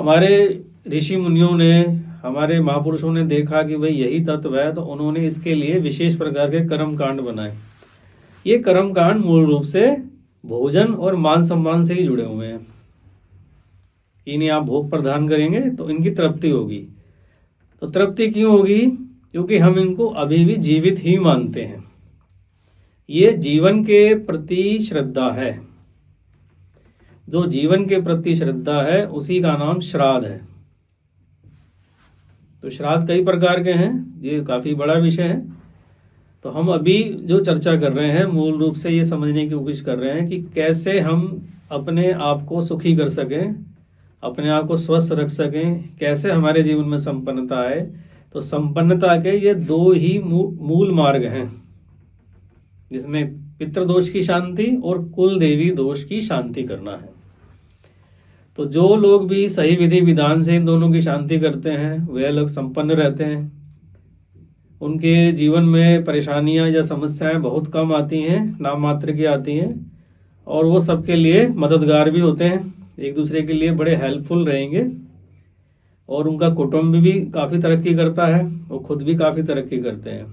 हमारे ऋषि मुनियों ने, हमारे महापुरुषों ने देखा कि भाई यही तत्व है, तो उन्होंने इसके लिए विशेष प्रकार के कर्म कांड बनाए। ये कर्म कांड मूल रूप से भोजन और मान सम्मान से ही जुड़े हुए हैं। इन्हें आप भोग प्रदान करेंगे तो इनकी तृप्ति होगी। तो तृप्ति क्यों होगी? क्योंकि हम इनको अभी भी जीवित ही मानते हैं। ये जीवन के प्रति श्रद्धा है। जो जीवन के प्रति श्रद्धा है उसी का नाम श्राद्ध है। तो श्राद्ध कई प्रकार के हैं, ये काफी बड़ा विषय है। तो हम अभी जो चर्चा कर रहे हैं मूल रूप से ये समझने की कोशिश कर रहे हैं कि कैसे हम अपने आप को सुखी कर सकें, अपने आप को स्वस्थ रख सकें, कैसे हमारे जीवन में संपन्नता आए। तो संपन्नता के ये दो ही मूल मार्ग हैं, जिसमें पितृदोष की शांति और कुल देवी दोष की शांति करना है। तो जो लोग भी सही विधि विधान से इन दोनों की शांति करते हैं वे लोग संपन्न रहते हैं। उनके जीवन में परेशानियां या समस्याएं बहुत कम आती हैं, नाम मात्र की आती हैं, और वो सबके लिए मददगार भी होते हैं, एक दूसरे के लिए बड़े हेल्पफुल रहेंगे। और उनका कुटुंब भी काफ़ी तरक्की करता है, वो खुद भी काफ़ी तरक्की करते हैं।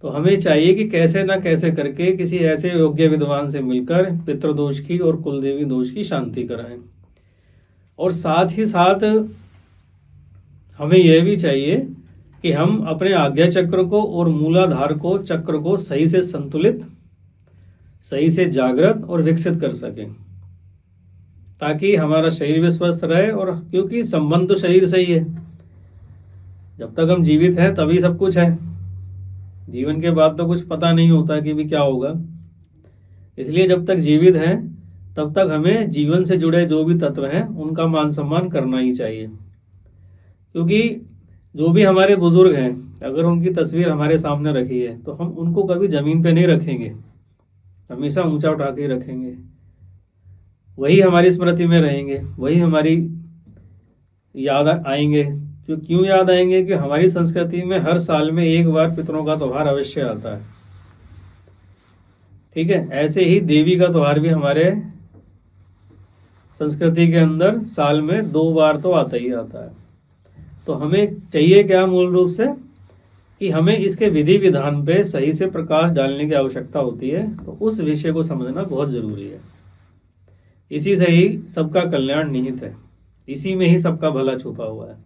तो हमें चाहिए कि कैसे ना कैसे करके किसी ऐसे योग्य विद्वान से मिलकर पितृदोष की और कुलदेवी दोष की शांति कराएं। और साथ ही साथ हमें यह भी चाहिए कि हम अपने आज्ञा चक्र को और मूलाधार को चक्र को सही से संतुलित, सही से जागृत और विकसित कर सकें, ताकि हमारा शरीर भी स्वस्थ रहे। और क्योंकि संबंध तो शरीर से ही है, जब तक हम जीवित हैं तभी सब कुछ है। जीवन के बाद तो कुछ पता नहीं होता कि भी क्या होगा। इसलिए जब तक जीवित हैं तब तक हमें जीवन से जुड़े जो भी तत्व हैं उनका मान सम्मान करना ही चाहिए। क्योंकि जो भी हमारे बुजुर्ग हैं, अगर उनकी तस्वीर हमारे सामने रखी है तो हम उनको कभी जमीन पे नहीं रखेंगे, हमेशा ऊंचा उठा के रखेंगे। वही हमारी स्मृति में रहेंगे, वही हमारी याद आएंगे। क्यों याद आएंगे? कि हमारी संस्कृति में हर साल में एक बार पितरों का त्योहार अवश्य आता है। ठीक है, ऐसे ही देवी का त्योहार भी हमारे संस्कृति के अंदर साल में 2 बार तो आता ही आता है। तो हमें चाहिए क्या मूल रूप से कि हमें इसके विधि विधान पे सही से प्रकाश डालने की आवश्यकता होती है। तो उस विषय को समझना बहुत जरूरी है। इसी से ही सबका कल्याण निहित है, इसी में ही सबका भला छुपा हुआ है।